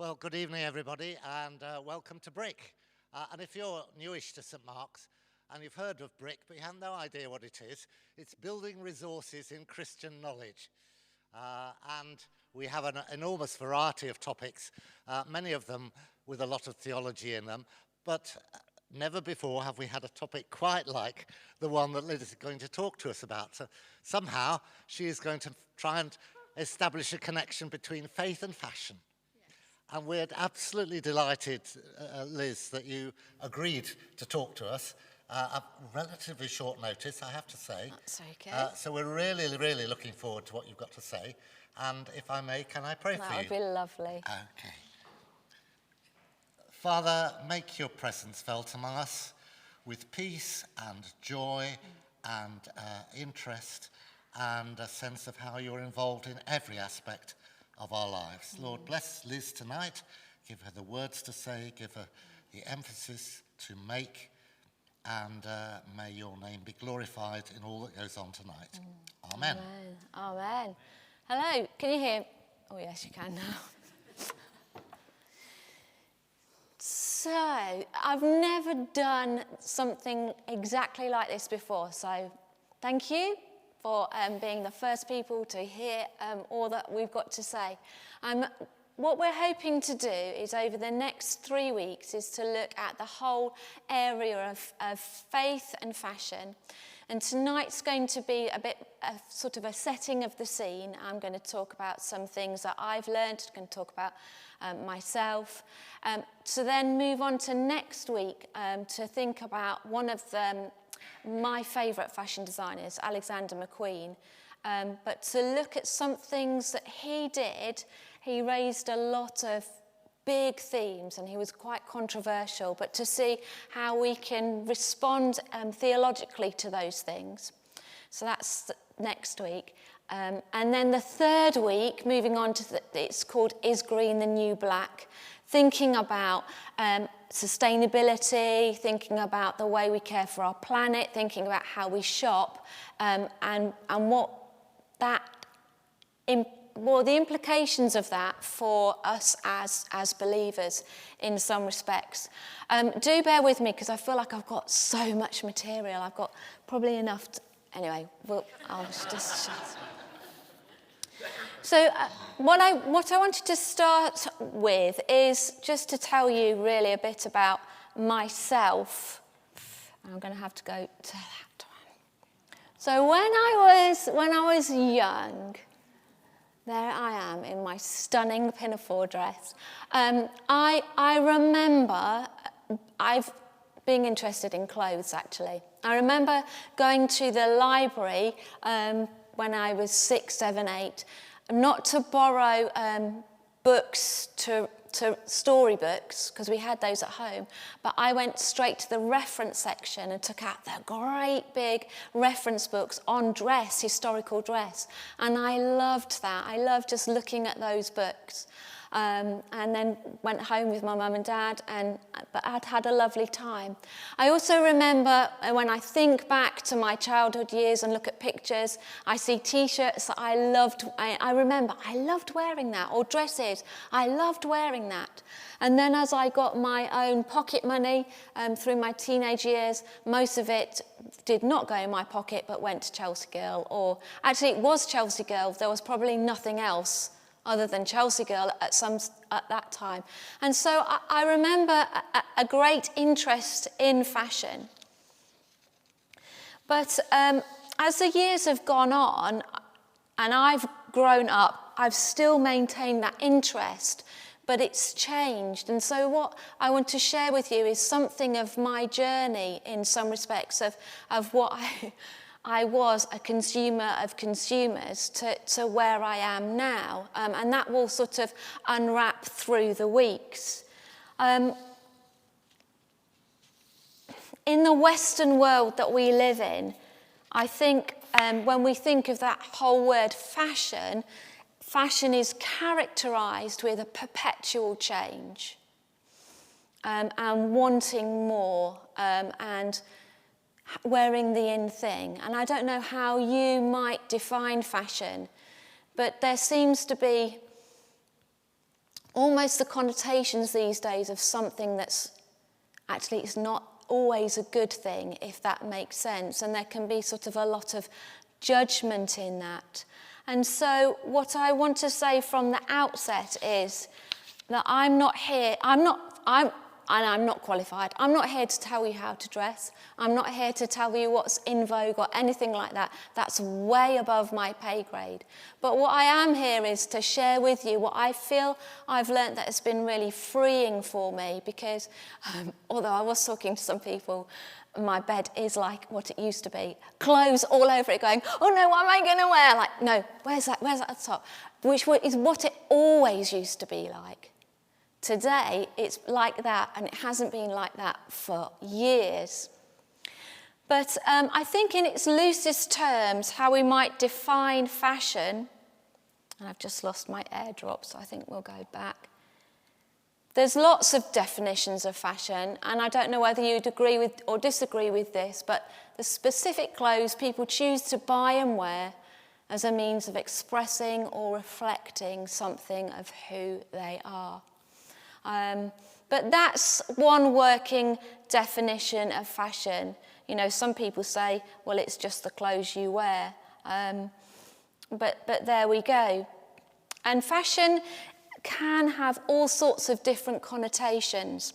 Well, good evening, everybody, and welcome to B.R.I.C.K. And if you're newish to St Mark's and you've heard of B.R.I.C.K, but you have no idea what it is, it's building resources in Christian knowledge. And we have an enormous variety of topics, many of them with a lot of theology in them, but never before have we had a topic quite like the one that Liz is going to talk to us about. So somehow she is going to try and establish a connection between faith and fashion. And we're absolutely delighted, Liz, that you agreed to talk to us at relatively short notice, I have to say. That's okay. So we're really, really looking forward to what you've got to say. And if I may, can I pray for you? That would be lovely. Okay. Father, make your presence felt among us with peace and joy and interest and a sense of how you're involved in every aspect of our lives. Lord, bless Liz tonight. Give her the words to say, give her the emphasis to make, and may your name be glorified in all that goes on tonight. Amen. Amen. Amen. Hello, can you hear? Oh, yes, you can now. So, I've never done something exactly like this before, so thank you for being the first people to hear all that we've got to say. What we're hoping to do is over the next 3 weeks is to look at the whole area of faith and fashion. And tonight's going to be a bit sort of a setting of the scene. I'm going to talk about some things that I've learned. I'm going to talk about myself. To then move on to next week to think about one of my favourite fashion designers, Alexander McQueen, but to look at some things that he did. He raised a lot of big themes and he was quite controversial, but to see how we can respond theologically to those things. So that's next week. And then the third week, moving on to it's called Is Green the New Black? Thinking about sustainability, thinking about the way we care for our planet, thinking about how we shop, and what that, the implications of that for us as believers in some respects. Do bear with me because I feel like I've got so much material. I've got probably enough. Anyway, I'll just. So what I wanted to start with is just to tell you really a bit about myself. I'm going to have to go to that one. So when I was young, there I am in my stunning pinafore dress. I remember being interested in clothes, actually. I remember going to the library when I was 6, 7, 8, not to borrow books, to storybooks, because we had those at home, but I went straight to the reference section and took out the great big reference books on dress, historical dress, and I loved that. I loved just looking at those books. And then went home with my mum and dad, but I'd had a lovely time. I also remember when I think back to my childhood years and look at pictures, I see T-shirts that I loved. I remember I loved wearing that, or dresses. I loved wearing that. And then as I got my own pocket money through my teenage years, most of it did not go in my pocket, but went to Chelsea Girl. Or actually, it was Chelsea Girl. There was probably nothing else other than Chelsea Girl at that time. And so I remember a great interest in fashion. But as the years have gone on and I've grown up, I've still maintained that interest, but it's changed. And so what I want to share with you is something of my journey in some respects of what I was a consumer of consumers to where I am now. And that will sort of unwrap through the weeks. In the Western world that we live in, I think when we think of that whole word fashion is characterised with a perpetual change and wanting more and wearing the in thing. And I don't know how you might define fashion, but there seems to be almost the connotations these days of something that's actually it's not always a good thing, if that makes sense. And there can be sort of a lot of judgment in that. And so what I want to say from the outset is that I'm not qualified. I'm not here to tell you how to dress. I'm not here to tell you what's in vogue or anything like that. That's way above my pay grade. But what I am here is to share with you what I feel I've learnt that has been really freeing for me, because although I was talking to some people, my bed is like what it used to be. Clothes all over it going, oh no, what am I going to wear? Like, no, where's that at the top? Which is what it always used to be like. Today, it's like that, and it hasn't been like that for years. But I think in its loosest terms, how we might define fashion, and I've just lost my airdrop, so I think we'll go back. There's lots of definitions of fashion, and I don't know whether you'd agree with or disagree with this, but the specific clothes people choose to buy and wear as a means of expressing or reflecting something of who they are. But that's one working definition of fashion. You know, some people say, well, it's just the clothes you wear. But there we go. And fashion can have all sorts of different connotations.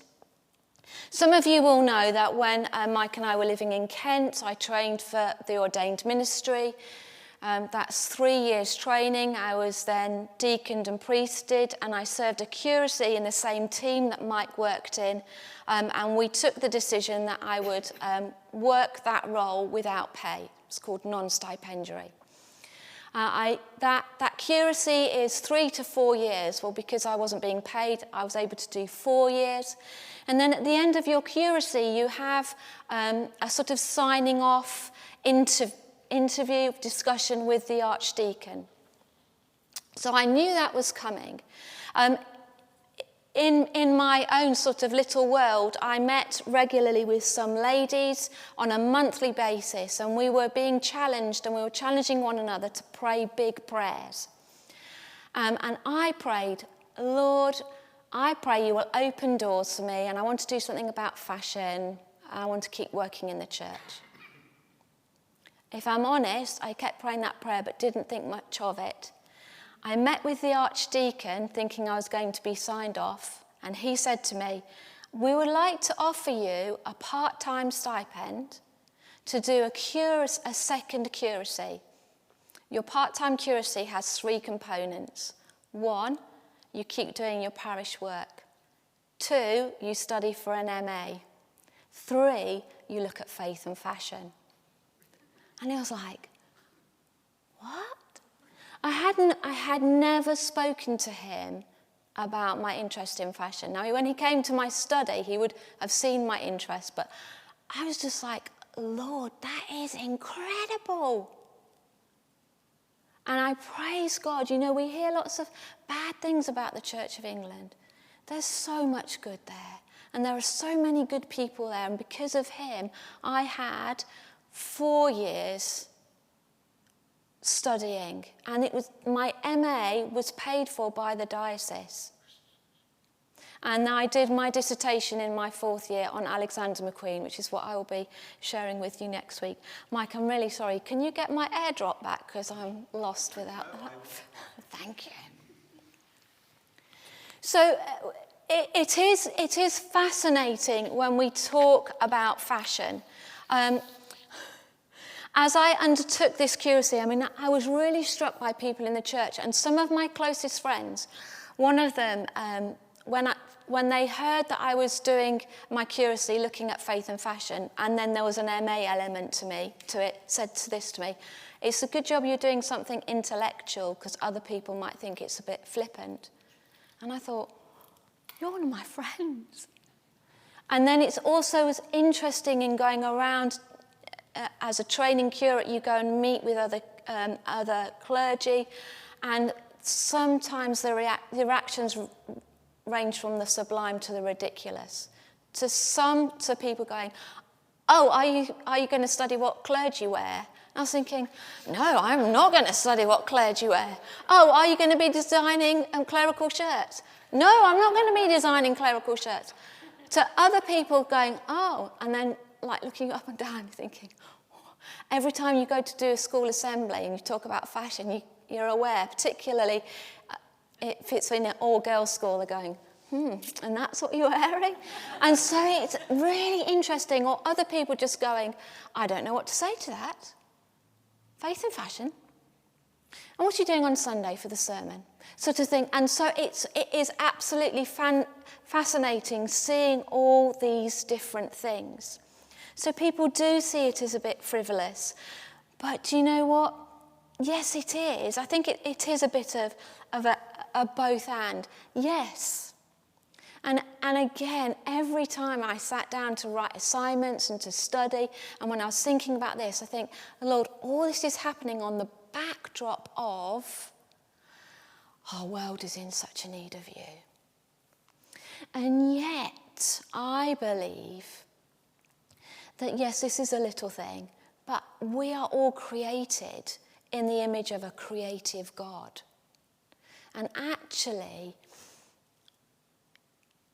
Some of you will know that when Mike and I were living in Kent, I trained for the ordained ministry. That's 3 years training. I was then deaconed and priested, and I served a curacy in the same team that Mike worked in, and we took the decision that I would work that role without pay. It's called non-stipendiary. That curacy is 3 to 4 years. Well, because I wasn't being paid, I was able to do 4 years. And then at the end of your curacy, you have a sort of signing off interview, discussion with the archdeacon. So I knew that was coming. In my own sort of little world, I met regularly with some ladies on a monthly basis, and we were being challenged, and we were challenging one another to pray big prayers. And I prayed, Lord, I pray you will open doors for me, and I want to do something about fashion. I want to keep working in the church. If I'm honest, I kept praying that prayer but didn't think much of it. I met with the archdeacon thinking I was going to be signed off, and he said to me, we would like to offer you a part-time stipend to do a second curacy. Your part-time curacy has 3 components. 1, you keep doing your parish work. 2, you study for an MA. 3, you look at faith and fashion. And he was like, what? I had never spoken to him about my interest in fashion. Now, when he came to my study, he would have seen my interest, but I was just like, Lord, that is incredible. And I praise God. You know, we hear lots of bad things about the Church of England. There's so much good there, and there are so many good people there, and because of him, I had 4 years studying, and it was my MA was paid for by the diocese. And I did my dissertation in my 4th year on Alexander McQueen, which is what I will be sharing with you next week. Mike, I'm really sorry. Can you get my airdrop back, because I'm lost without that? Thank you. So it is fascinating when we talk about fashion. As I undertook this curacy, I mean, I was really struck by people in the church, and some of my closest friends, one of them, when they heard that I was doing my curacy looking at faith and fashion, and then there was an MA element to it, said this to me, it's a good job you're doing something intellectual, because other people might think it's a bit flippant. And I thought, you're one of my friends. And then it's also as interesting in going around as a training curate, you go and meet with other clergy, and sometimes the reactions range from the sublime to the ridiculous. To people going, oh, are you going to study what clergy wear? And I was thinking, no, I'm not going to study what clergy wear. Oh, are you going to be designing clerical shirts? No, I'm not going to be designing clerical shirts. To other people going, oh, and then like looking up and down thinking, oh. Every time you go to do a school assembly and you talk about fashion, you're aware, particularly if it's in an all-girls school, they're going, and that's what you're wearing? And so it's really interesting, or other people just going, I don't know what to say to that. Faith and fashion. And what are you doing on Sunday for the sermon? Sort of thing. And so it is absolutely fascinating seeing all these different things. So people do see it as a bit frivolous. But do you know what? Yes, it is. I think it is a bit of a both and. Yes. And again, every time I sat down to write assignments and to study, and when I was thinking about this, I think, Lord, all this is happening on the backdrop of our world is in such a need of you. And yet, I believe that, yes, this is a little thing, but we are all created in the image of a creative God. And actually,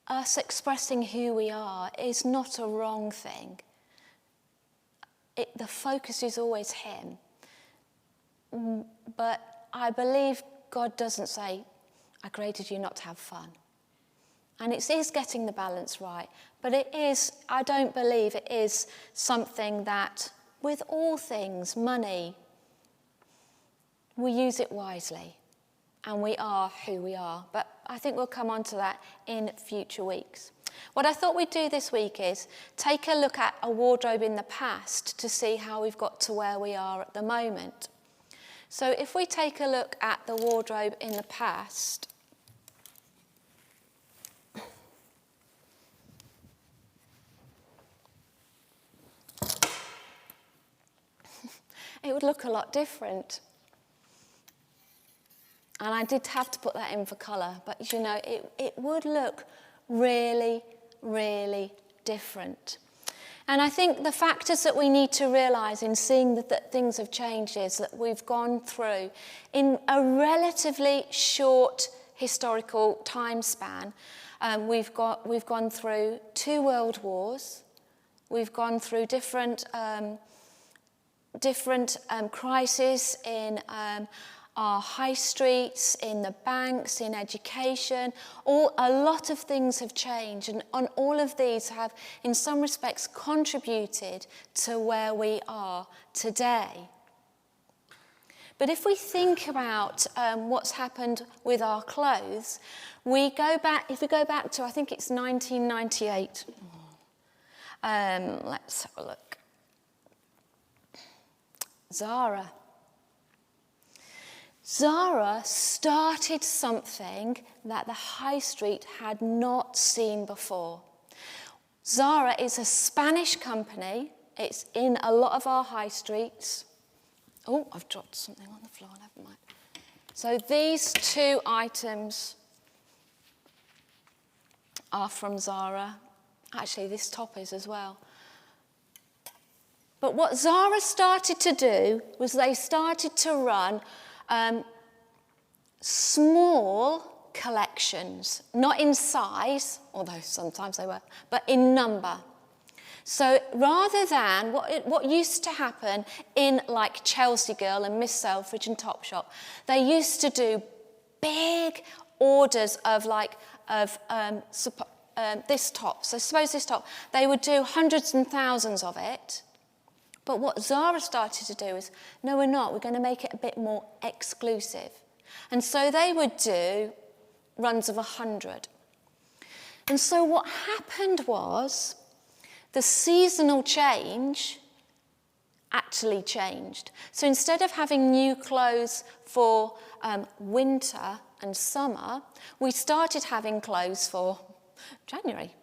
us expressing who we are is not a wrong thing. The focus is always him. But I believe God doesn't say, I created you not to have fun. And it is getting the balance right. But it is, I don't believe it is something that, with all things, money, we use it wisely. And we are who we are. But I think we'll come on to that in future weeks. What I thought we'd do this week is take a look at a wardrobe in the past to see how we've got to where we are at the moment. So if we take a look at the wardrobe in the past, it would look a lot different. And I did have to put that in for colour, but you know, it would look really, really different. And I think the factors that we need to realise in seeing that things have changed is that we've gone through, in a relatively short historical time span, we've gone through 2 world wars, we've gone through different crises in our high streets, in the banks, in education. A lot of things have changed, and all of these have, in some respects, contributed to where we are today. But if we think about what's happened with our clothes, if we go back to, I think it's 1998. Let's have a look. Zara started something that the high street had not seen before. Zara is a Spanish company. It's in a lot of our high streets. Oh, I've dropped something on the floor, never mind. So these 2 items are from Zara. Actually, this top is as well. But what Zara started to do was they started to run small collections, not in size, although sometimes they were, but in number. So rather than what used to happen in like Chelsea Girl and Miss Selfridge and Topshop, they used to do big orders of this top. So suppose this top, they would do hundreds and thousands of it. But what Zara started to do is, no, we're not. We're going to make it a bit more exclusive. And so they would do runs of 100. And so what happened was the seasonal change actually changed. So instead of having new clothes for winter and summer, we started having clothes for January.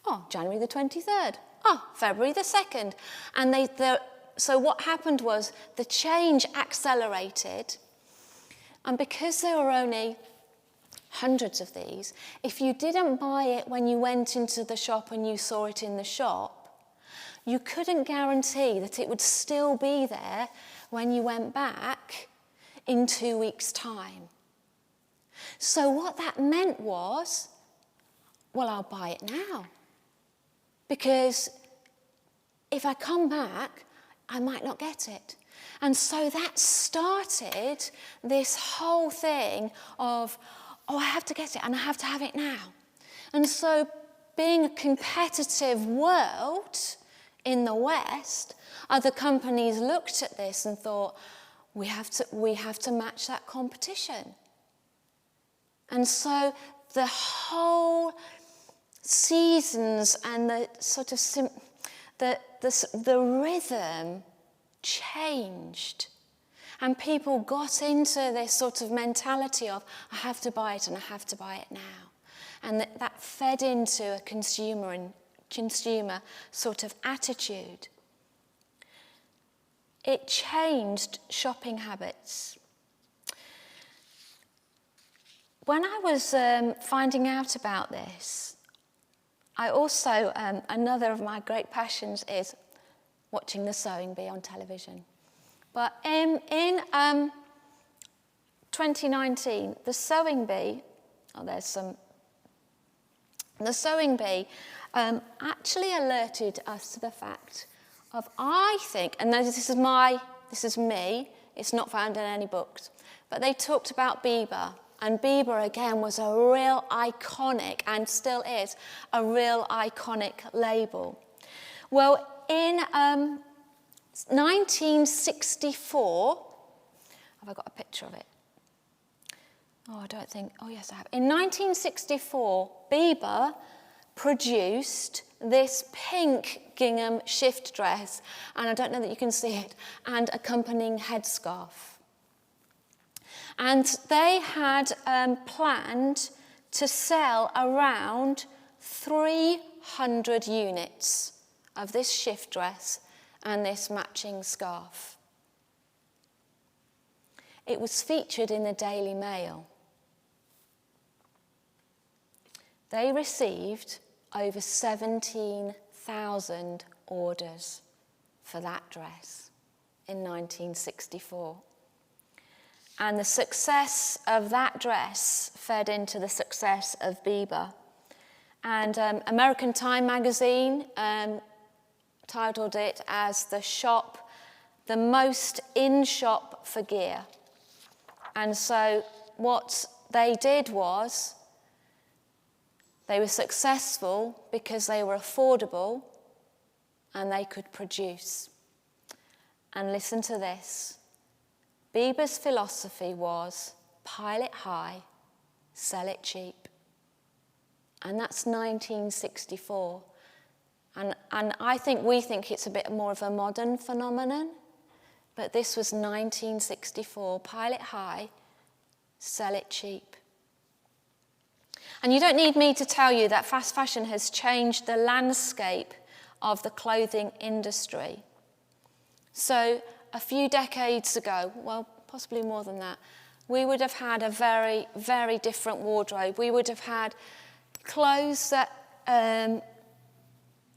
Oh, January the 23rd. Oh, February the 2nd. And so what happened was the change accelerated. And because there were only hundreds of these, if you didn't buy it when you went into the shop and you saw it in the shop, you couldn't guarantee that it would still be there when you went back in 2 weeks' time. So what that meant was, well, I'll buy it now. Because if I come back, I might not get it. And so that started this whole thing of, oh, I have to get it and I have to have it now. And so being a competitive world in the West, other companies looked at this and thought, we have to match that competition. And so the whole seasons and the sort of the rhythm changed. And people got into this sort of mentality of, I have to buy it and I have to buy it now. And that fed into a consumer sort of attitude. It changed shopping habits. When I was finding out about this, I also, another of my great passions is watching the Sewing Bee on television. But in 2019, the Sewing Bee, the Sewing Bee actually alerted us to the fact of, I think, and this is me, it's not found in any books, but they talked about B.R.I.C.K. And B.R.I.C.K, again, was a real iconic, and still is, a real iconic label. Well, in 1964, have I got a picture of it? Oh, I don't think, oh yes I have. In 1964, B.R.I.C. produced this pink gingham shift dress, and I don't know that you can see it, and accompanying headscarf. And they had planned to sell around 300 units of this shift dress and this matching scarf. It was featured in the Daily Mail. They received over 17,000 orders for that dress in 1964. And the success of that dress fed into the success of B.R.I.C. And American Time magazine titled it as the most in shop for gear. And so what they did was, they were successful because they were affordable and they could produce. And listen to this. B.R.I.C.'s philosophy was, pile it high, sell it cheap. And that's 1964. And we think it's a bit more of a modern phenomenon, but this was 1964. Pile it high, sell it cheap. And you don't need me to tell you that fast fashion has changed the landscape of the clothing industry. So a few decades ago, well, possibly more than that, we would have had a very, very different wardrobe. We would have had clothes that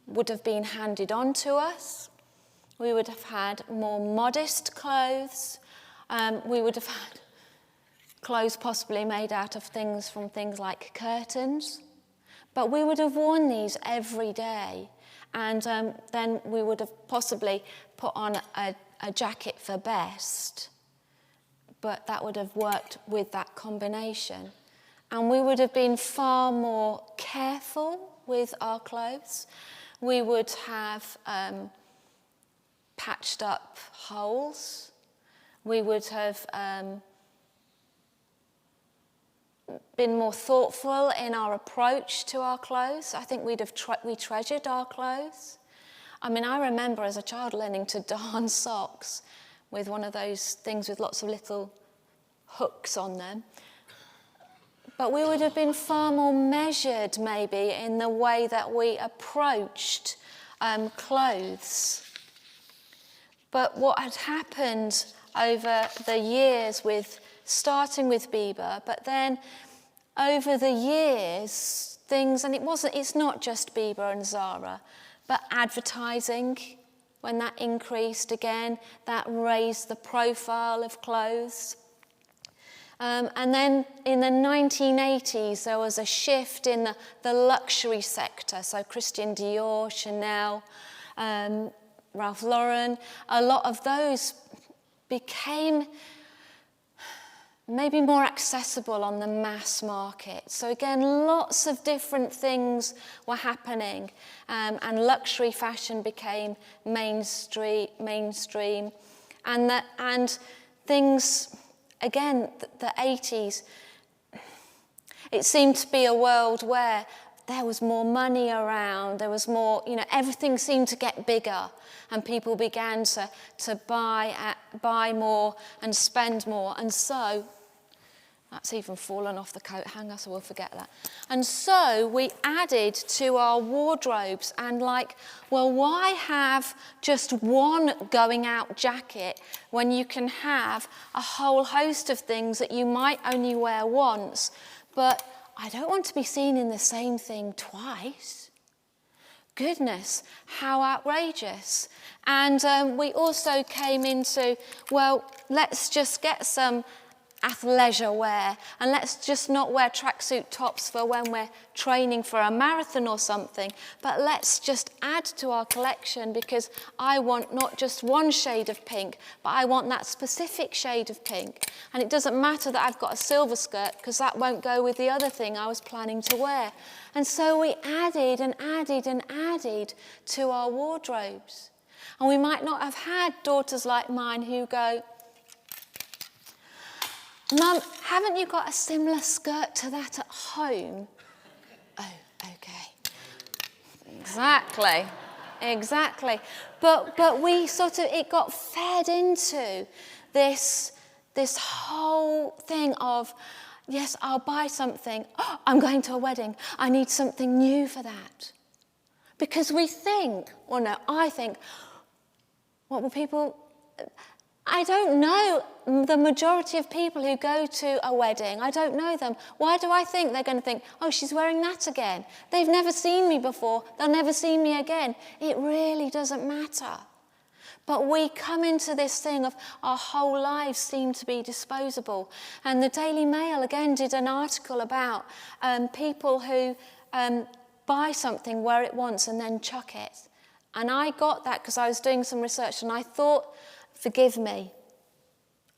would have been handed on to us. We would have had more modest clothes. We would have had clothes possibly made out of things like curtains. But we would have worn these every day. And then we would have possibly put on a jacket for best. But that would have worked with that combination. And we would have been far more careful with our clothes. We would have patched up holes. We would have been more thoughtful in our approach to our clothes. I think we treasured our clothes. I mean, I remember as a child learning to darn socks with one of those things with lots of little hooks on them. But we would have been far more measured, maybe, in the way that we approached clothes. But what had happened over the years starting with B.R.I.C., but then over the years, it's not just Bieber and Zara, but advertising, when that increased again, that raised the profile of clothes. And then in the 1980s, there was a shift in the luxury sector. So Christian Dior, Chanel, Ralph Lauren, a lot of those became maybe more accessible on the mass market. So again, lots of different things were happening, and luxury fashion became mainstream, and things, again, the 80s, it seemed to be a world where there was more money around, there was more, everything seemed to get bigger, and people began to buy more and spend more. And so, that's even fallen off the coat hanger, so we'll forget that. And so we added to our wardrobes and why have just one going out jacket when you can have a whole host of things that you might only wear once, but I don't want to be seen in the same thing twice. Goodness, how outrageous. And we also came into, let's just get some athleisure wear, and let's just not wear tracksuit tops for when we're training for a marathon or something, but let's just add to our collection, because I want not just one shade of pink, but I want that specific shade of pink. And it doesn't matter that I've got a silver skirt, because that won't go with the other thing I was planning to wear. And so we added and added and added to our wardrobes. And we might not have had daughters like mine who go, Mum, haven't you got a similar skirt to that at home? Oh, okay. Exactly. But we it got fed into this whole thing of, yes, I'll buy something. Oh, I'm going to a wedding. I need something new for that. Because we think, I think, what will people... I don't know the majority of people who go to a wedding. I don't know them. Why do I think they're going to think, oh, she's wearing that again? They've never seen me before. They'll never see me again. It really doesn't matter. But we come into this thing of our whole lives seem to be disposable. And the Daily Mail, again, did an article about people who buy something, wear it once, and then chuck it. And I got that because I was doing some research, and I thought, forgive me,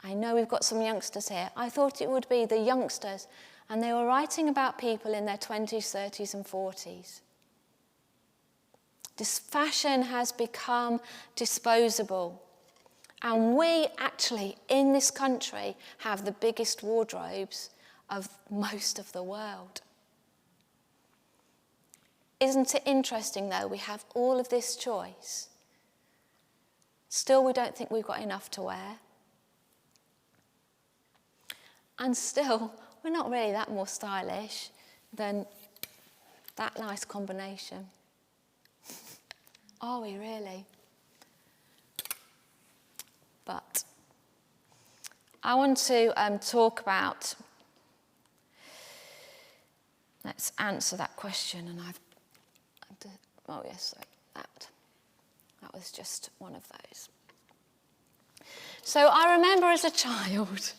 I know we've got some youngsters here. I thought it would be the youngsters, and they were writing about people in their 20s, 30s and 40s. This fashion has become disposable, and we actually, in this country, have the biggest wardrobes of most of the world. Isn't it interesting, though, we have all of this choice? Still, we don't think we've got enough to wear. And still, we're not really that more stylish than that nice combination. Are we really? But I want to talk about, let's answer that question. And that was just one of those. So I remember as a child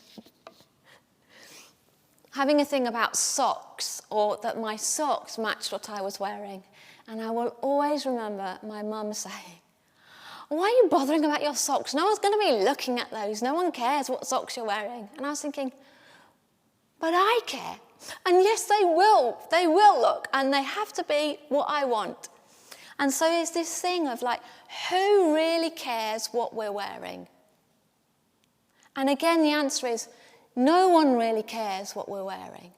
having a thing about socks, or that my socks matched what I was wearing. And I will always remember my mum saying, why are you bothering about your socks? No one's going to be looking at those. No one cares what socks you're wearing. And I was thinking, but I care. And yes, they will. They will look, and they have to be what I want. And so it's this thing of who really cares what we're wearing? And again, the answer is, no one really cares what we're wearing.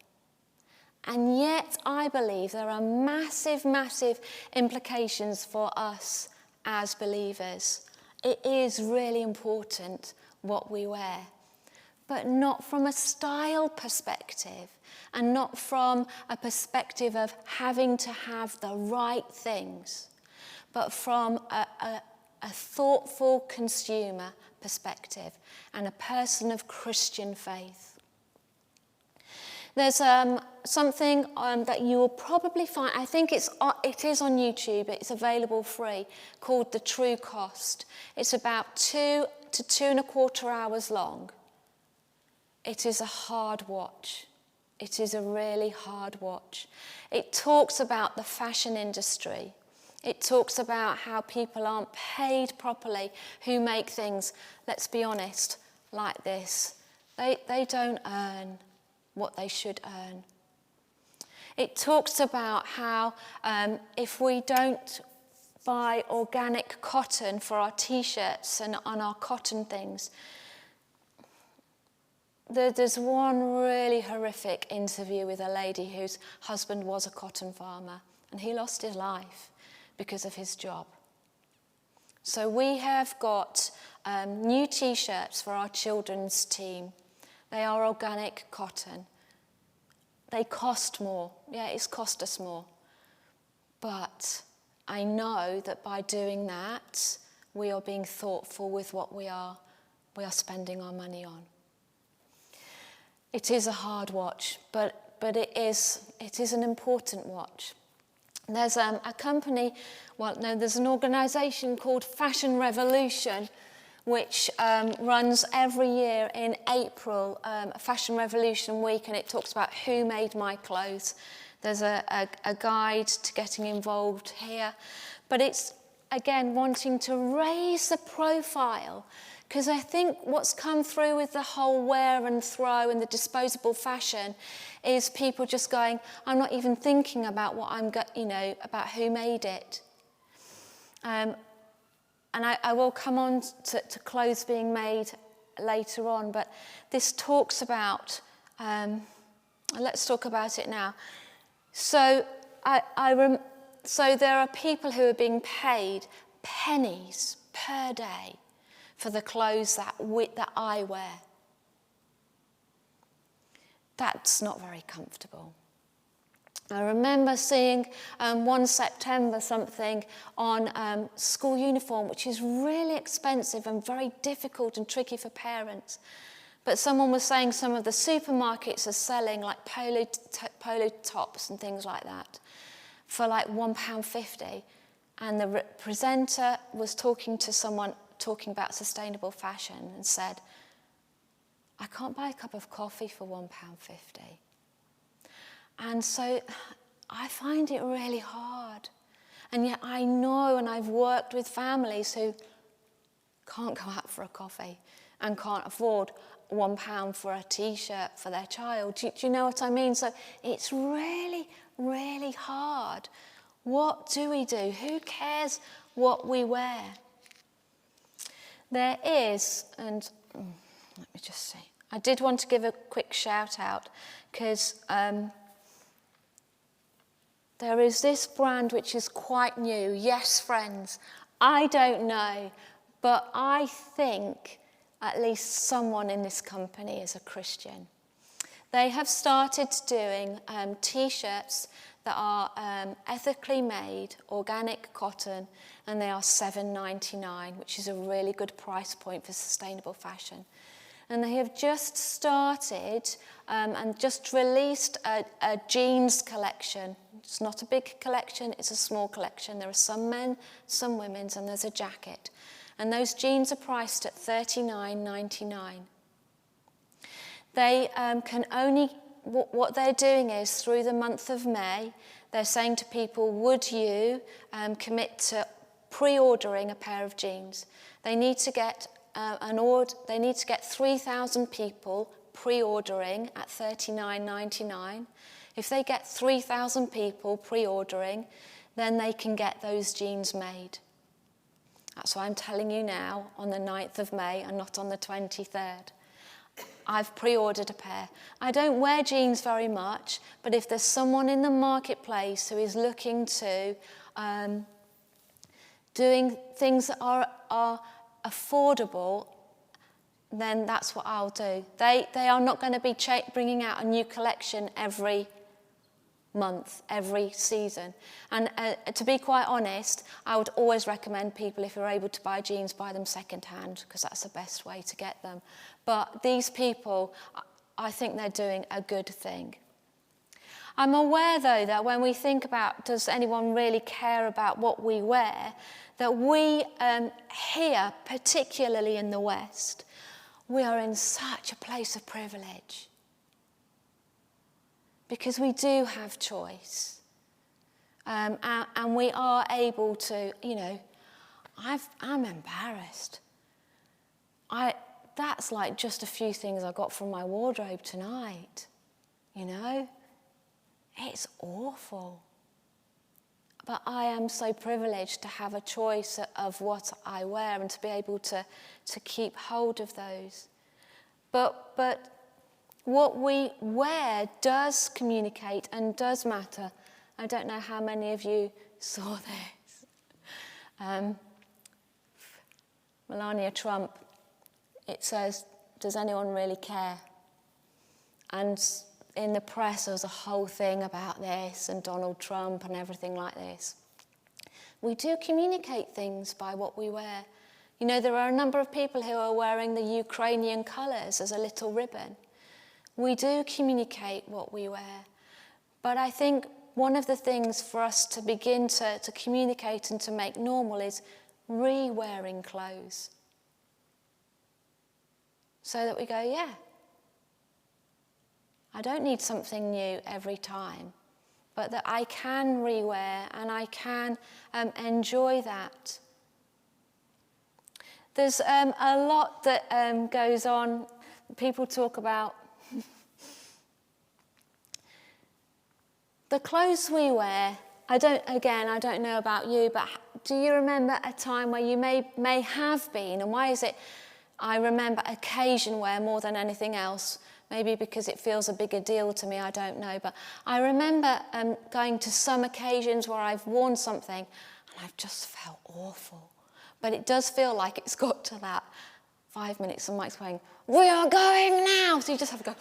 And yet, I believe there are massive, massive implications for us as believers. It is really important what we wear, but not from a style perspective, and not from a perspective of having to have the right things, but from a thoughtful consumer perspective and a person of Christian faith. There's something that you will probably find, I think it is on YouTube, it's available free, called The True Cost. It's about 2 to 2.25 hours long. It is a hard watch. It is a really hard watch. It talks about the fashion industry. It talks about how people aren't paid properly who make things, let's be honest, like this. They don't earn what they should earn. It talks about how if we don't buy organic cotton for our t-shirts and on our cotton things, there's one really horrific interview with a lady whose husband was a cotton farmer, and he lost his life because of his job. So we have got new t-shirts for our children's team. They are organic cotton. They cost more. Yeah, it's cost us more. But I know that by doing that, we are being thoughtful with what we are spending our money on. It is a hard watch, but it is an important watch. There's a company, there's an organisation called Fashion Revolution, which runs every year in April, a Fashion Revolution week, and it talks about who made my clothes. There's a guide to getting involved here. But it's, again, wanting to raise the profile, because I think what's come through with the whole wear and throw and the disposable fashion is people just going, I'm not even thinking about what about who made it. And I will come on to clothes being made later on, but this talks about, let's talk about it now. So so there are people who are being paid pennies per day for the clothes that I wear. That's not very comfortable. I remember seeing 1 September something on school uniform, which is really expensive and very difficult and tricky for parents. But someone was saying some of the supermarkets are selling like polo tops and things like that for like £1.50. And the presenter was talking to someone talking about sustainable fashion and said, I can't buy a cup of coffee for £1.50. And so I find it really hard. And yet I know, and I've worked with families who can't go out for a coffee and can't afford £1 for a t-shirt for their child. Do you know what I mean? So it's really, really hard. What do we do? Who cares what we wear? There is, and let me just see. I did want to give a quick shout out because there is this brand which is quite new. Yes, friends, I don't know, but I think at least someone in this company is a Christian. They have started doing t-shirts that are ethically made, organic cotton, and they are $7.99, which is a really good price point for sustainable fashion. And they have just started and just released a jeans collection. It's not a big collection, it's a small collection. There are some men, some women's, and there's a jacket. And those jeans are priced at $39.99. They can only, what they're doing is through the month of May, they're saying to people, would you commit to pre-ordering a pair of jeans? They need to get they need to get 3,000 people pre-ordering at $39.99. If they get 3,000 people pre-ordering, then they can get those jeans made. That's why I'm telling you now on the 9th of May and not on the 23rd. I've pre-ordered a pair. I don't wear jeans very much, but if there's someone in the marketplace who is looking to doing things that are affordable, then that's what I'll do. They are not going to be bringing out a new collection every month, every season. And to be quite honest, I would always recommend people, if you're able to buy jeans, buy them second-hand, because that's the best way to get them. But these people, I think they're doing a good thing. I'm aware, though, that when we think about does anyone really care about what we wear, that we here, particularly in the West, we are in such a place of privilege. Because we do have choice. And we are able to, I'm embarrassed. That's like just a few things I got from my wardrobe tonight, It's awful. But I am so privileged to have a choice of what I wear and to be able to keep hold of those. But what we wear does communicate and does matter. I don't know how many of you saw this. Melania Trump, it says, does anyone really care? And in the press there was a whole thing about this and Donald Trump and everything like this. We do communicate things by what we wear. There are a number of people who are wearing the Ukrainian colours as a little ribbon. We do communicate what we wear. But I think one of the things for us to begin to communicate and to make normal is re-wearing clothes. So that we go, yeah, I don't need something new every time, but that I can re-wear and I can enjoy that. There's a lot that goes on. People talk about the clothes we wear. I don't know about you, but do you remember a time where you may have been, and why is it I remember occasion wear more than anything else? Maybe because it feels a bigger deal to me, I don't know. But I remember going to some occasions where I've worn something and I've just felt awful. But it does feel like it's got to that 5 minutes and Mike's going, we are going now. So you just have to go,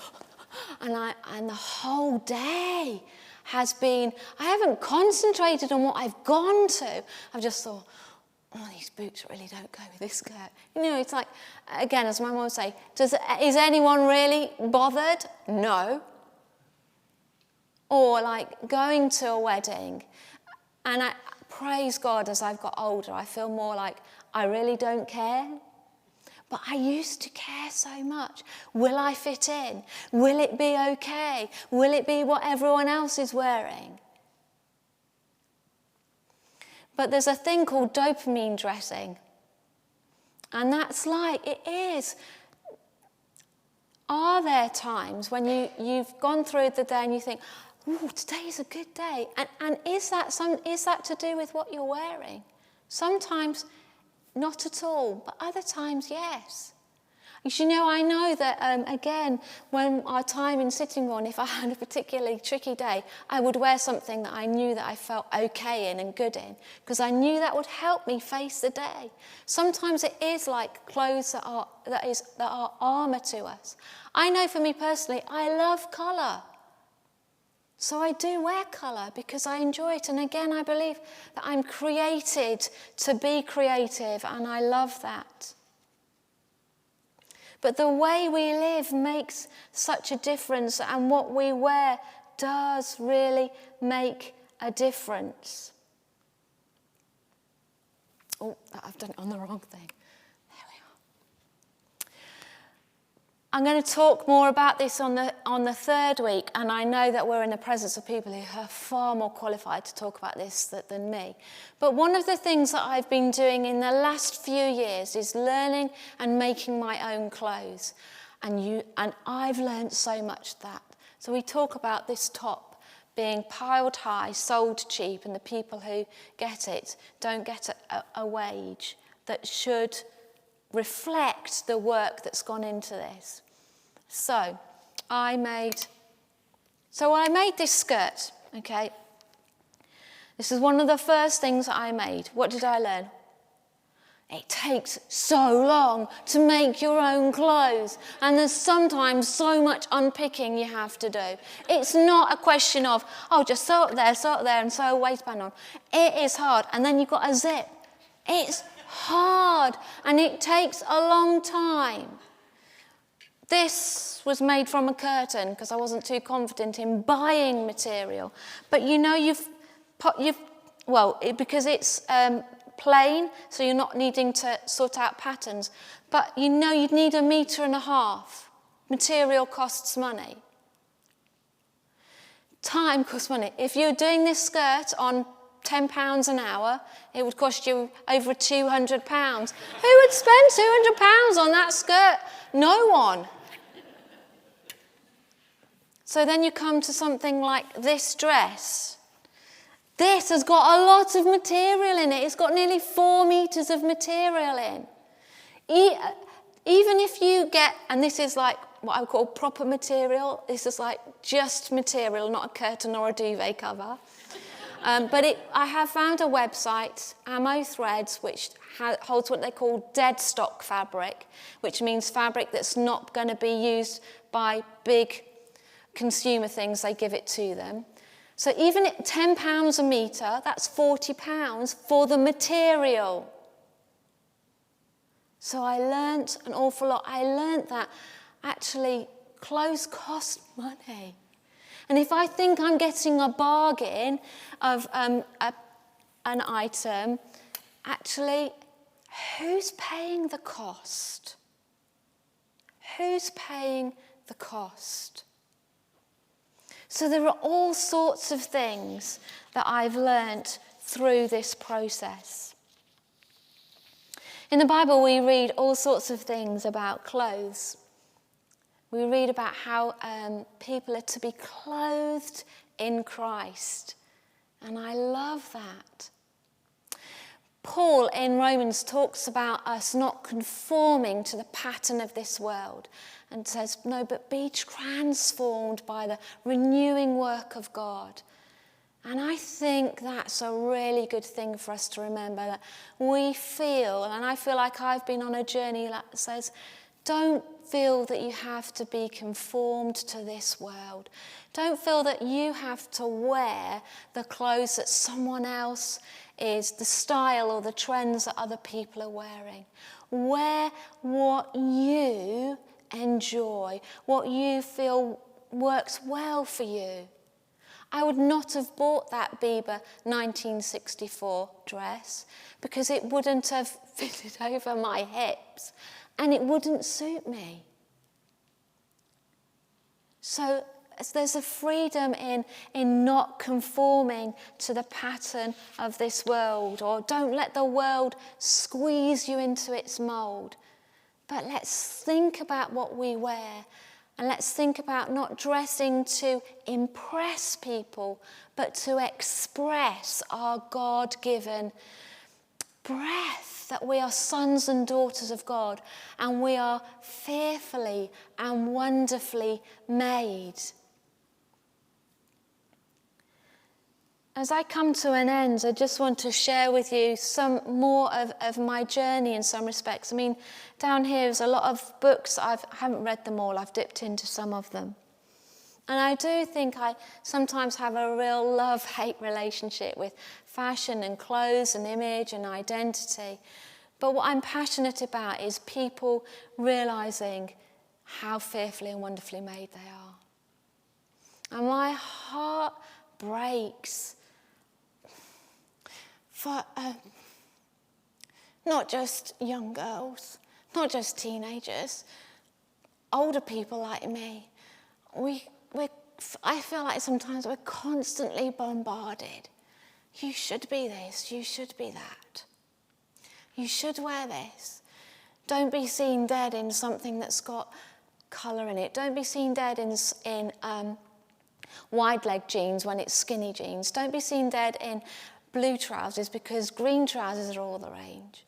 and the whole day has been, I haven't concentrated on what I've gone to. I've just thought, these boots really don't go with this skirt. It's like, again, as my mum would say, is anyone really bothered? No. Or like going to a wedding, and I praise God as I've got older, I feel more like I really don't care. But I used to care so much. Will I fit in? Will it be okay? Will it be what everyone else is wearing? But there's a thing called dopamine dressing. And that's like, it is. Are there times when you've gone through the day and you think, ooh, today is a good day? And is that to do with what you're wearing? Sometimes not at all, but other times, yes. I know that, again, when our time in Sittingbourne, if I had a particularly tricky day, I would wear something that I knew that I felt okay in and good in, because I knew that would help me face the day. Sometimes it is like clothes that are armour to us. I know for me personally, I love colour. So I do wear colour because I enjoy it. And again, I believe that I'm created to be creative, and I love that. But the way we live makes such a difference, and what we wear does really make a difference. Oh, I've done it on the wrong thing. There we are. I'm going to talk more about this on the third week, and I know that we're in the presence of people who are far more qualified to talk about this than me. But one of the things that I've been doing in the last few years is learning and making my own clothes. And I've learned so much that. So we talk about this top being piled high, sold cheap, and the people who get it don't get a wage that should reflect the work that's gone into this. So I made this skirt, okay? This is one of the first things that I made. What did I learn? It takes so long to make your own clothes, and there's sometimes so much unpicking you have to do. It's not a question of, just sew up there and sew a waistband on. It is hard, and then you've got a zip. It's hard, and it takes a long time. This was made from a curtain because I wasn't too confident in buying material. But because it's plain, so you're not needing to sort out patterns. But you know you'd need 1.5 meters. Material costs money. Time costs money. If you're doing this skirt on £10 an hour, it would cost you over £200. Who would spend £200 on that skirt? No one. So then you come to something like this dress. This has got a lot of material in it. It's got nearly 4 meters of material in. Even if you get, and this is like what I would call proper material, this is like just material, not a curtain or a duvet cover. But I have found a website, Ammo Threads, which holds what they call dead stock fabric, which means fabric that's not going to be used by big consumer things, they give it to them. So even at £10 a metre, that's £40 for the material. So I learnt an awful lot. I learnt that actually clothes cost money. And if I think I'm getting a bargain of an item, actually, who's paying the cost? Who's paying the cost? So there are all sorts of things that I've learnt through this process. In the Bible, we read all sorts of things about clothes. We read about how people are to be clothed in Christ. And I love that. Paul in Romans talks about us not conforming to the pattern of this world and says, no, but be transformed by the renewing work of God. And I think that's a really good thing for us to remember, that we feel, and I feel like I've been on a journey that says, don't feel that you have to be conformed to this world. Don't feel that you have to wear the clothes that someone else is, the style or the trends that other people are wearing. Wear what you enjoy, what you feel works well for you. I would not have bought that Bieber 1964 dress because it wouldn't have fitted over my hips and it wouldn't suit me. So there's a freedom in not conforming to the pattern of this world, or don't let the world squeeze you into its mould. But let's think about what we wear, and let's think about not dressing to impress people, but to express our God-given breath, that we are sons and daughters of God, and we are fearfully and wonderfully made. As I come to an end, I just want to share with you some more of my journey in some respects. I mean, down here is a lot of books. I haven't read them all. I've dipped into some of them. And I do think I sometimes have a real love-hate relationship with fashion and clothes and image and identity. But what I'm passionate about is people realising how fearfully and wonderfully made they are. And my heart breaks for not just young girls, not just teenagers, older people like me. I feel like sometimes we're constantly bombarded. You should be this, you should be that. You should wear this. Don't be seen dead in something that's got colour in it. Don't be seen dead in wide leg jeans when it's skinny jeans. Don't be seen dead in blue trousers because green trousers are all the rage.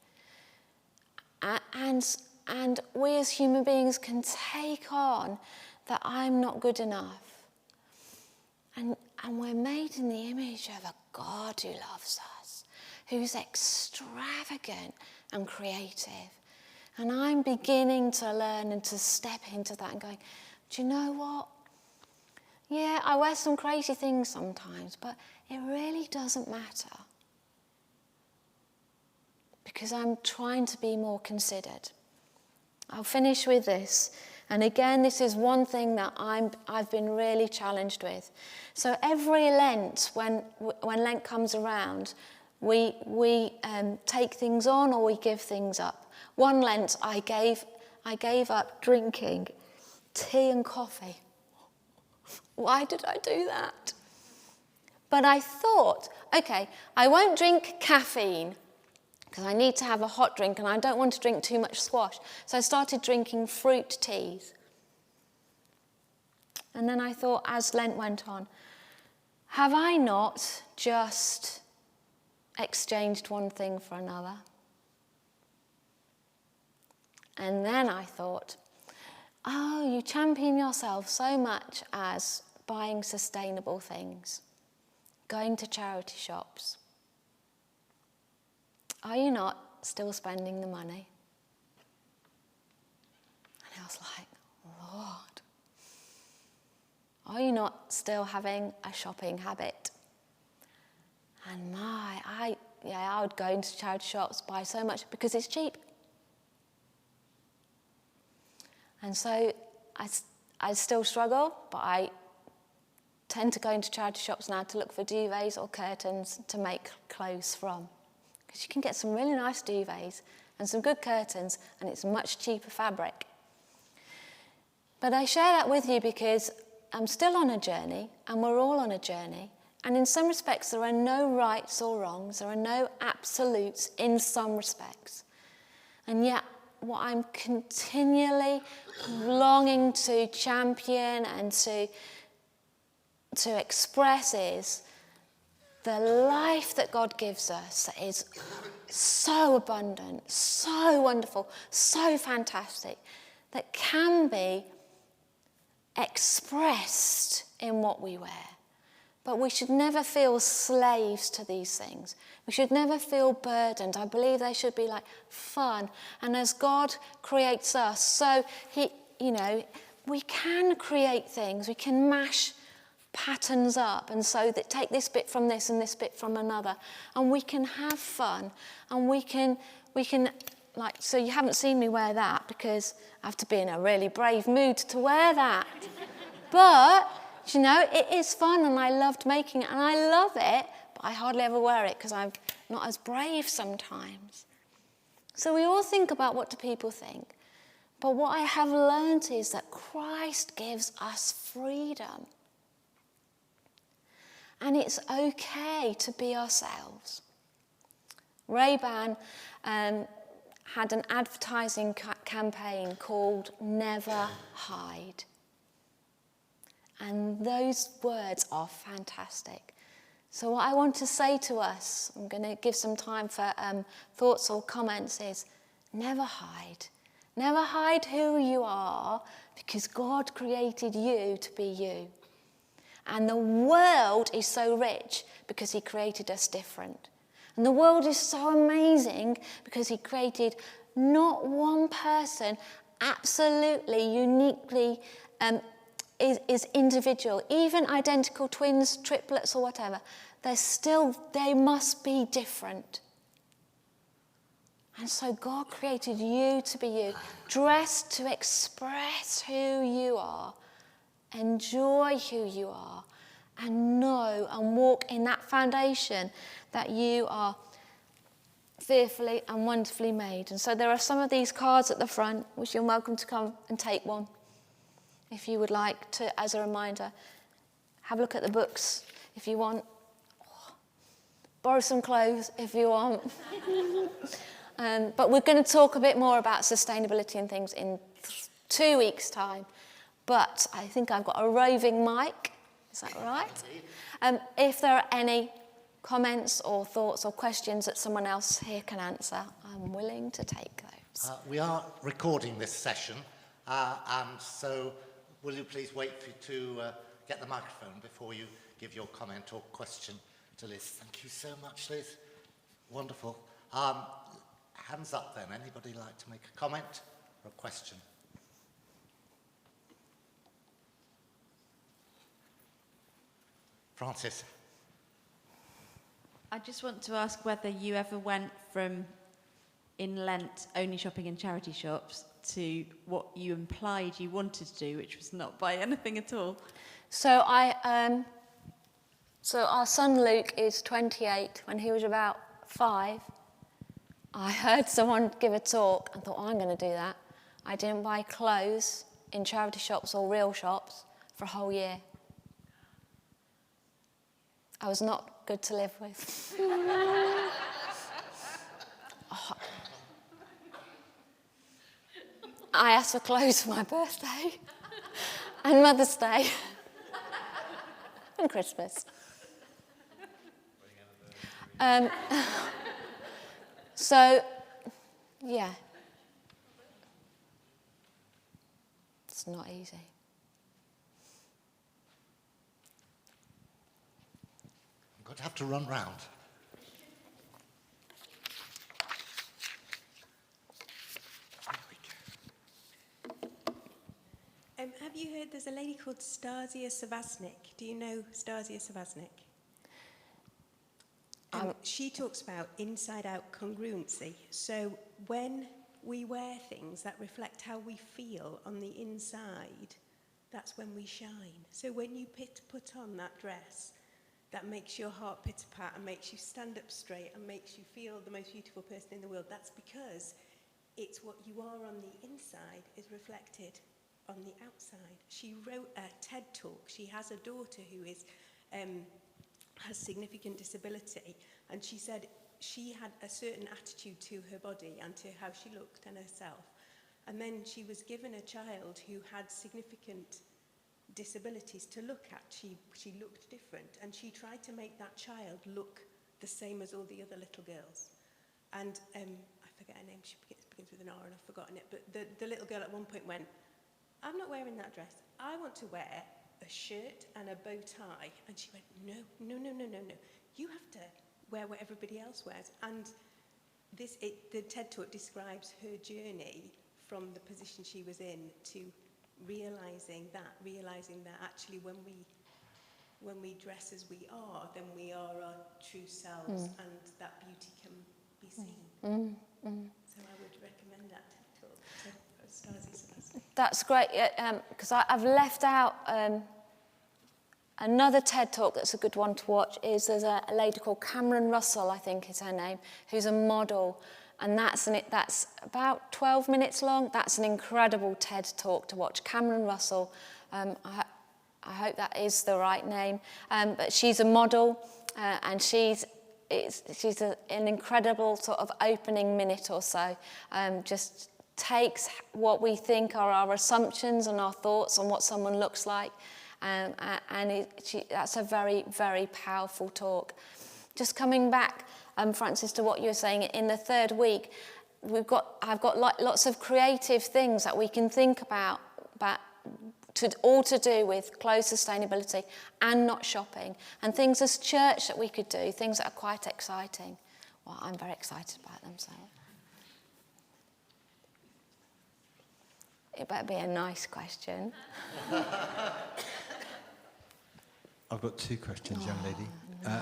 And we as human beings can take on that I'm not good enough. And we're made in the image of a God who loves us, who's extravagant and creative. And I'm beginning to learn and to step into that and going, do you know what? Yeah, I wear some crazy things sometimes, but it really doesn't matter. Because I'm trying to be more considered. I'll finish with this. And again, this is one thing that I've been really challenged with. So every Lent, when Lent comes around, We take things on or we give things up. One Lent, I gave up drinking tea and coffee. Why did I do that? But I thought, okay, I won't drink caffeine because I need to have a hot drink and I don't want to drink too much squash. So I started drinking fruit teas. And then I thought, as Lent went on, have I not just exchanged one thing for another? And then I thought, oh, you champion yourself so much as buying sustainable things, going to charity shops. Are you not still spending the money? And I was like, Lord, are you not still having a shopping habit? And I would go into charity shops, buy so much because it's cheap. And so I still struggle, but I tend to go into charity shops now to look for duvets or curtains to make clothes from. Because you can get some really nice duvets and some good curtains, and it's much cheaper fabric. But I share that with you because I'm still on a journey, and we're all on a journey. And in some respects, there are no rights or wrongs. There are no absolutes in some respects. And yet, what I'm continually longing to champion and to express is the life that God gives us is so abundant, so wonderful, so fantastic, that can be expressed in what we wear. But we should never feel slaves to these things. We should never feel burdened. I believe they should be like fun. And as God creates us, so we can create things. We can mash patterns up and so that take this bit from this and this bit from another. And we can have fun. And we can so you haven't seen me wear that because I have to be in a really brave mood to wear that. But it is fun and I loved making it and I love it, but I hardly ever wear it because I'm not as brave sometimes. So we all think about what do people think. But what I have learned is that Christ gives us freedom. And it's okay to be ourselves. Ray-Ban had an advertising campaign called Never Hide. And those words are fantastic. So what I want to say to us, I'm going to give some time for thoughts or comments, is never hide. Never hide who you are because God created you to be you. And the world is so rich because he created us different. And the world is so amazing because he created not one person absolutely, uniquely is individual. Even identical twins, triplets or whatever, they must be different. And so God created you to be you, dressed to express who you are, enjoy who you are, and know and walk in that foundation that you are fearfully and wonderfully made. And so there are some of these cards at the front, which you're welcome to come and take one. If you would like to, as a reminder, have a look at the books if you want. Borrow some clothes if you want. But we're going to talk a bit more about sustainability and things in 2 weeks' time. But I think I've got a roving mic. Is that right? If there are any comments or thoughts or questions that someone else here can answer, I'm willing to take those. We are recording this session, and so will you please wait for you to get the microphone before you give your comment or question to Liz. Thank you so much, Liz. Wonderful. Hands up then. Anybody like to make a comment or a question? Francis. I just want to ask whether you ever went from, in Lent, only shopping in charity shops to what you implied you wanted to do, which was not buy anything at all. So so our son Luke is 28. When he was about 5, I heard someone give a talk and thought, I'm going to do that. I didn't buy clothes in charity shops or real shops for a whole year. I was not good to live with. I asked for clothes for my birthday and Mother's Day and Christmas. So, yeah, it's not easy. I'm going to have to run round. Have you heard there's a lady called Stasia Savasnik? Do you know Stasia Savasnik? She talks about inside-out congruency. So when we wear things that reflect how we feel on the inside, that's when we shine. So when you put on that dress that makes your heart pitter-pat and makes you stand up straight and makes you feel the most beautiful person in the world, that's because it's what you are on the inside is reflected on the outside. She wrote a TED talk. She has a daughter who is has significant disability, and she said she had a certain attitude to her body and to how she looked and herself. And then she was given a child who had significant disabilities to look at. She looked different, and she tried to make that child look the same as all the other little girls. And I forget her name. She begins with an R, and I've forgotten it. But the little girl at one point went, I'm not wearing that dress. I want to wear a shirt and a bow tie. And she went, no. You have to wear what everybody else wears. And the TED Talk describes her journey from the position she was in to realizing that actually when we dress as we are, then we are our true selves, and that beauty can be seen. So I would recommend that TED Talk to Stasia Savasnik. That's great, because I've left out another TED Talk that's a good one to watch. There's a lady called Cameron Russell, I think is her name, who's a model, and that's about 12 minutes long. That's an incredible TED Talk to watch. Cameron Russell, I hope that is the right name, but she's a model, and she's an incredible sort of opening minute or so, just takes what we think are our assumptions and our thoughts on what someone looks like, and that's a very, very powerful talk. Just coming back, Francis, to what you were saying, in the third week, I've got lots of creative things that we can think about all to do with clothes sustainability and not shopping, and things as church that we could do, things that are quite exciting. Well, I'm very excited about them, so it better be a nice question. I've got 2 questions, young lady. No.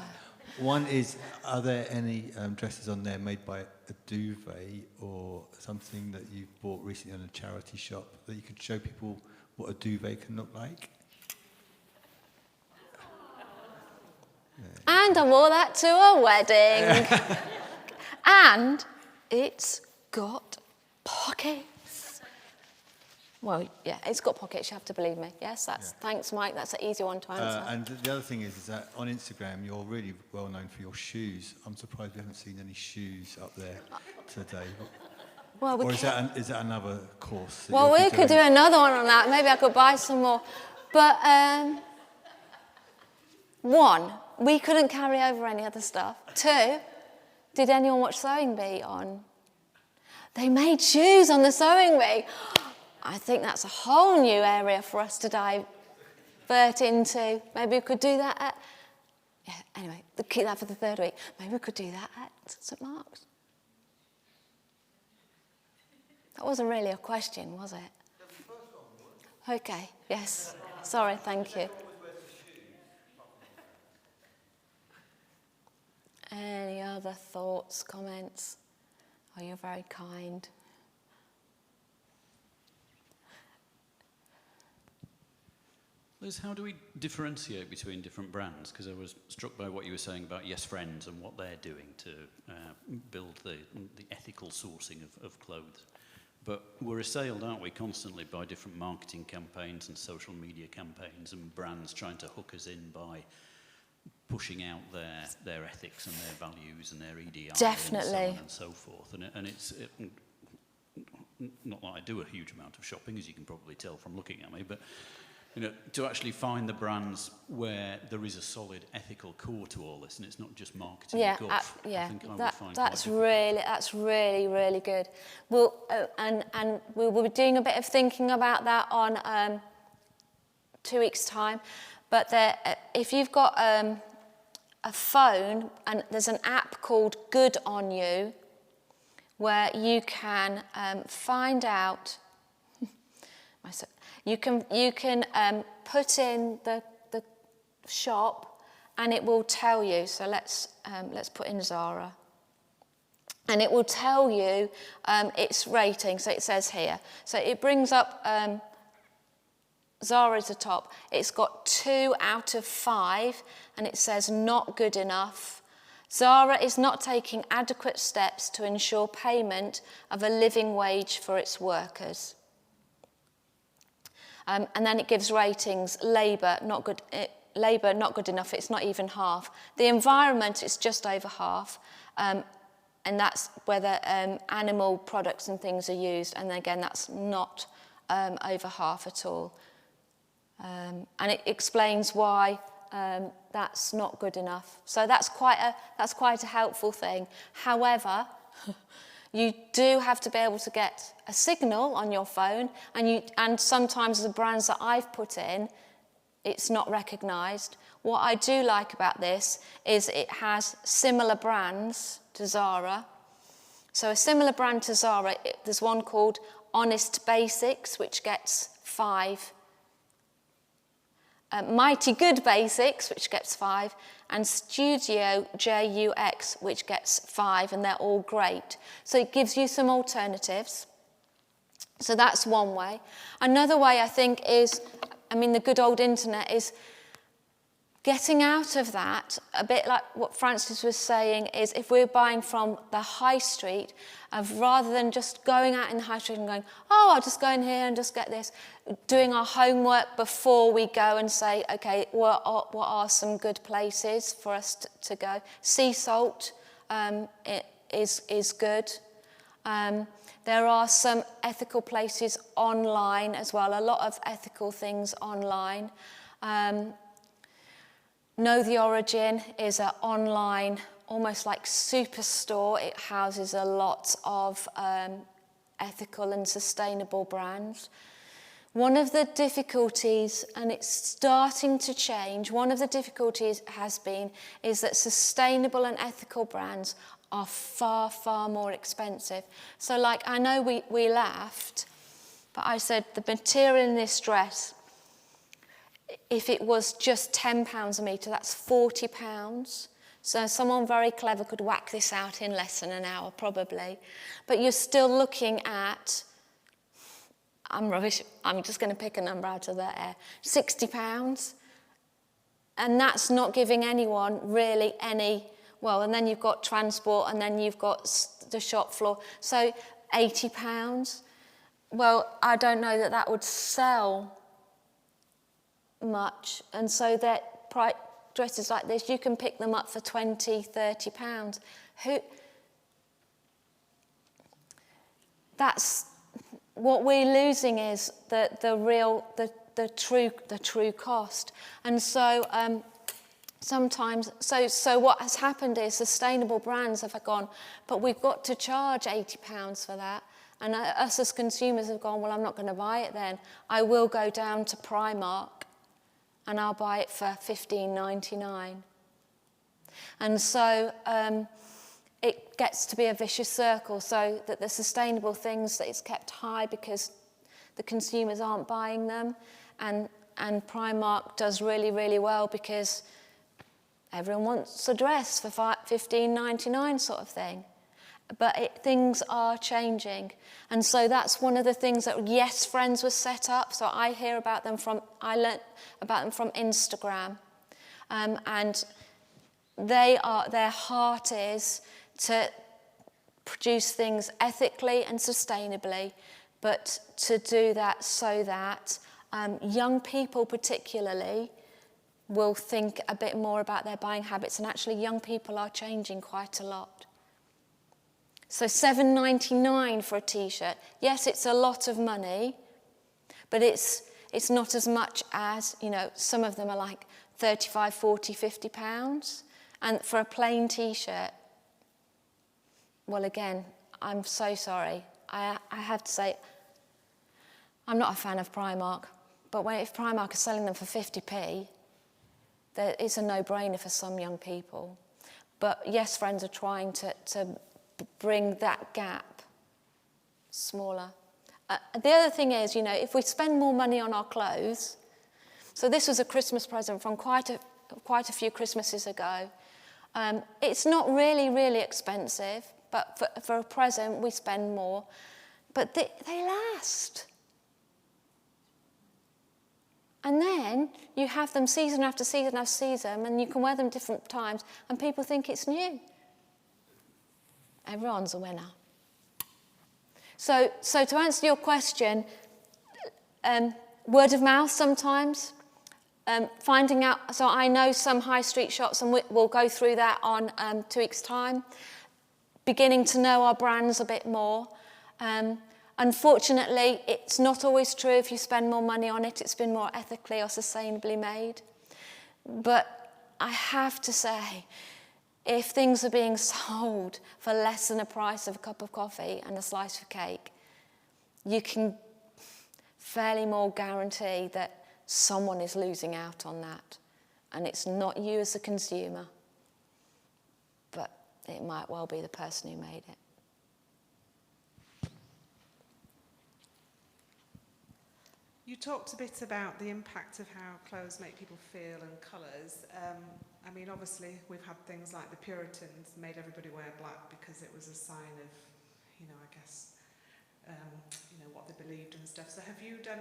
One is, are there any dresses on there made by a duvet or something that you bought recently on a charity shop that you could show people what a duvet can look like? And I wore that to a wedding. And it's got pockets. Well, yeah, it's got pockets, you have to believe me. Yes, thanks, Mike, that's an easy one to answer. And the other thing is that on Instagram, you're really well known for your shoes. I'm surprised we haven't seen any shoes up there today. Well, is that another course? Well, we could do another one on that. Maybe I could buy some more. But, 1, we couldn't carry over any other stuff. 2, did anyone watch Sewing Bee on? They made shoes on the Sewing Bee. I think that's a whole new area for us to divert into. Maybe we could do that anyway, keep that for the third week. Maybe we could do that at St Mark's. That wasn't really a question, was it? Okay, yes. Sorry, thank you. Any other thoughts, comments? Oh, you're very kind. Liz, how do we differentiate between different brands? Because I was struck by what you were saying about Yes Friends and what they're doing to build the ethical sourcing of clothes. But we're assailed, aren't we, constantly by different marketing campaigns and social media campaigns and brands trying to hook us in by pushing out their ethics and their values and their EDI Definitely. and so on and so forth. And it's not that I do a huge amount of shopping, as you can probably tell from looking at me, but you know, to actually find the brands where there is a solid ethical core to all this, and it's not just marketing guff. Yeah, I think I would find that's quite really good. We'll and we will be doing a bit of thinking about that on 2 weeks' time. But if you've got a phone, and there's an app called Good on You, where you can find out. You can put in the shop, and it will tell you. So let's put in Zara, and it will tell you its rating. So it says here. So it brings up Zara's the top. It's got 2 out of 5, and it says not good enough. Zara is not taking adequate steps to ensure payment of a living wage for its workers. And then it gives ratings. Labour, not good enough, it's not even half. The environment, it's just over half. And that's whether animal products and things are used. And again, that's not over half at all. And it explains why that's not good enough. So that's quite a helpful thing. However, you do have to be able to get a signal on your phone, and sometimes the brands that I've put in, it's not recognised. What I do like about this is it has similar brands to Zara. So a similar brand to Zara, there's one called Honest Basics, which gets 5. Mighty Good Basics, which gets 5, and Studio JUX, which gets 5, and they're all great. So it gives you some alternatives. So that's one way. Another way, I think, is, the good old internet is getting out of that, a bit like what Francis was saying, is if we're buying from the high street, rather than just going out in the high street and going, I'll just go in here and just get this, doing our homework before we go and say, okay, what are some good places for us to go? Sea salt is good. There are some ethical places online as well, a lot of ethical things online. Know the Origin is an online, almost like superstore. It houses a lot of ethical and sustainable brands. One of the difficulties, and it's starting to change, one of the difficulties is that sustainable and ethical brands are far, far more expensive. So like, I know we laughed, but I said the material in this dress, if it was just £10 a metre, that's £40. So someone very clever could whack this out in less than an hour, probably. But you're still looking at, I'm rubbish, I'm just going to pick a number out of the air, £60. And that's not giving anyone really any, and then you've got transport, and then you've got the shop floor. So £80. Well, I don't know that would sell much, and so that dresses like this, you can pick them up for £20-30. That's what we're losing, is the true cost. And so sometimes, so what has happened is sustainable brands have gone, but we've got to charge £80 for that. And us as consumers have gone, well, I'm not going to buy it then. I will go down to Primark and I'll buy it for $15.99. And so it gets to be a vicious circle, so that the sustainable things, that it's kept high because the consumers aren't buying them, and Primark does really, really well because everyone wants a dress for $15.99 sort of thing. but things are changing. And so that's one of the things that Yes Friends was set up. So I learnt about them from Instagram. And their heart is to produce things ethically and sustainably, but to do that so that young people particularly will think a bit more about their buying habits. And actually young people are changing quite a lot. So $7.99 for a T-shirt. Yes, it's a lot of money, but it's not as much as, some of them are like 35, 40, 50 pounds. And for a plain T-shirt, well, again, I'm so sorry. I have to say, I'm not a fan of Primark, but if Primark is selling them for 50p, it's a no-brainer for some young people. But Yes Friends are trying to bring that gap smaller. The other thing is, if we spend more money on our clothes, so this was a Christmas present from quite a few Christmases ago. It's not really, really expensive, but for a present we spend more. But they last. And then you have them season after season after season, and you can wear them different times, and people think it's new. Everyone's a winner. So to answer your question, word of mouth sometimes, finding out, so I know some high street shops, and we'll go through that on 2 weeks' time, beginning to know our brands a bit more. Unfortunately, it's not always true. If you spend more money on it, it's been more ethically or sustainably made. But I have to say, if things are being sold for less than the price of a cup of coffee and a slice of cake, you can fairly more guarantee that someone is losing out on that. And it's not you as a consumer, but it might well be the person who made it. You talked a bit about the impact of how clothes make people feel and colours. Obviously, we've had things like the Puritans made everybody wear black because it was a sign of, what they believed and stuff. So have you done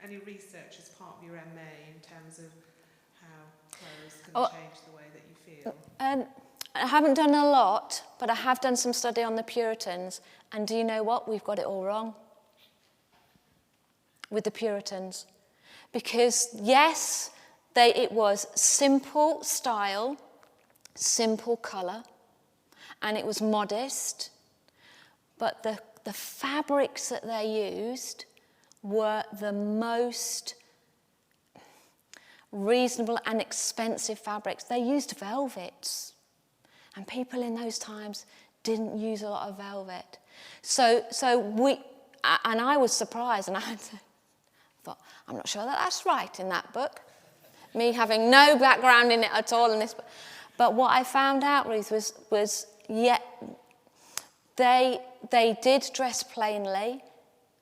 any research as part of your MA in terms of how clothes can change the way that you feel? I haven't done a lot, but I have done some study on the Puritans. And do you know what? We've got it all wrong with the Puritans. Because, yes, it was simple style, simple colour, and it was modest, but the fabrics that they used were the most reasonable and expensive fabrics. They used velvets, and people in those times didn't use a lot of velvet. So I was surprised, and I thought, I'm not sure that's right in that book. Me having no background in it at all in this book. But what I found out, Ruth, was they did dress plainly,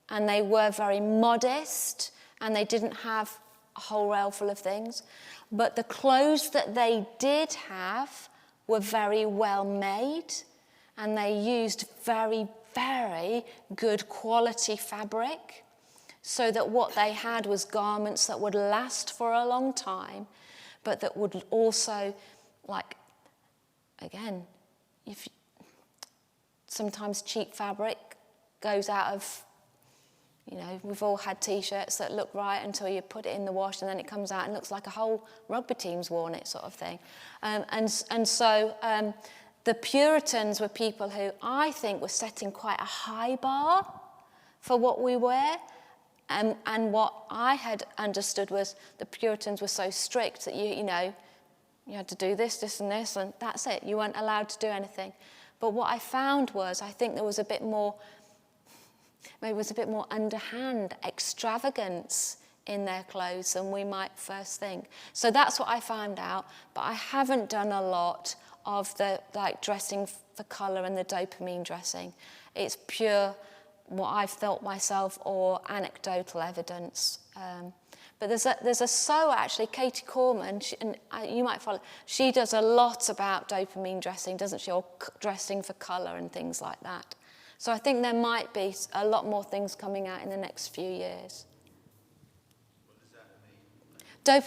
and they were very modest, and they didn't have a whole rail full of things. But the clothes that they did have were very well made, and they used very, very good quality fabric, so that what they had was garments that would last for a long time, but that would also, sometimes cheap fabric goes out of, we've all had T-shirts that look right until you put it in the wash, and then it comes out and looks like a whole rugby team's worn it, sort of thing. So the Puritans were people who I think were setting quite a high bar for what we wear. And what I had understood was the Puritans were so strict that you had to do this, and this, and that's it. You weren't allowed to do anything. But what I found was, I think there was a bit more, maybe it was a bit more underhand extravagance in their clothes than we might first think. So that's what I found out. But I haven't done a lot of the dressing for colour and the dopamine dressing. It's pure what I've felt myself or anecdotal evidence. But there's a sewer, actually, Katie Corman, and you might follow, she does a lot about dopamine dressing, doesn't she, or dressing for colour and things like that. So I think there might be a lot more things coming out in the next few years. What does that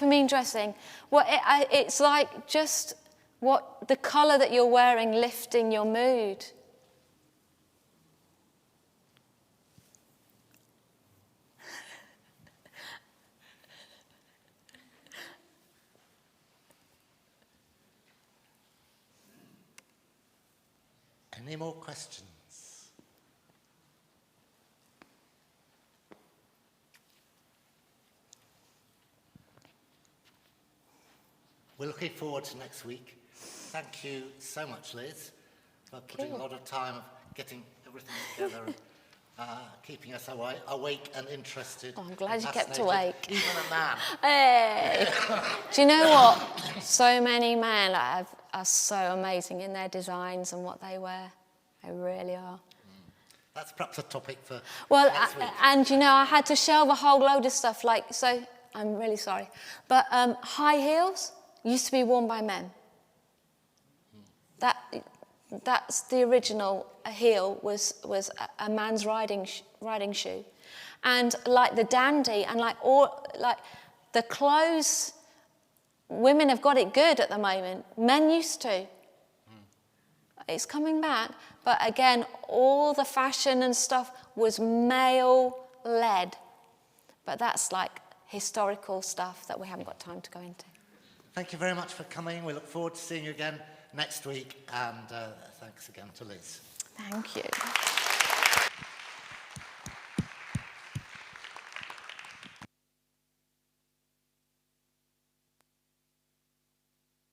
mean? Dopamine dressing. Well, it's like just what the colour that you're wearing lifting your mood. Any more questions? We're looking forward to next week. Thank you so much, Liz, for putting a lot of time of getting everything together and keeping us awake and interested. Oh, I'm glad you kept fascinated. awake. Even a man. Hey! Do you know what? So many men are so amazing in their designs and what they wear. They really are. That's perhaps a topic for Well, next week. and you know, I had to shelve a whole load of stuff. So I'm really sorry, but high heels used to be worn by men. That's the original heel was a man's riding shoe, and like the dandy and like the clothes, women have got it good at the moment. Men used to. It's coming back, but again, all the fashion and stuff was male-led. But that's like historical stuff that we haven't got time to go into. Thank you very much for coming. We look forward to seeing you again next week, and thanks again to Liz. Thank you.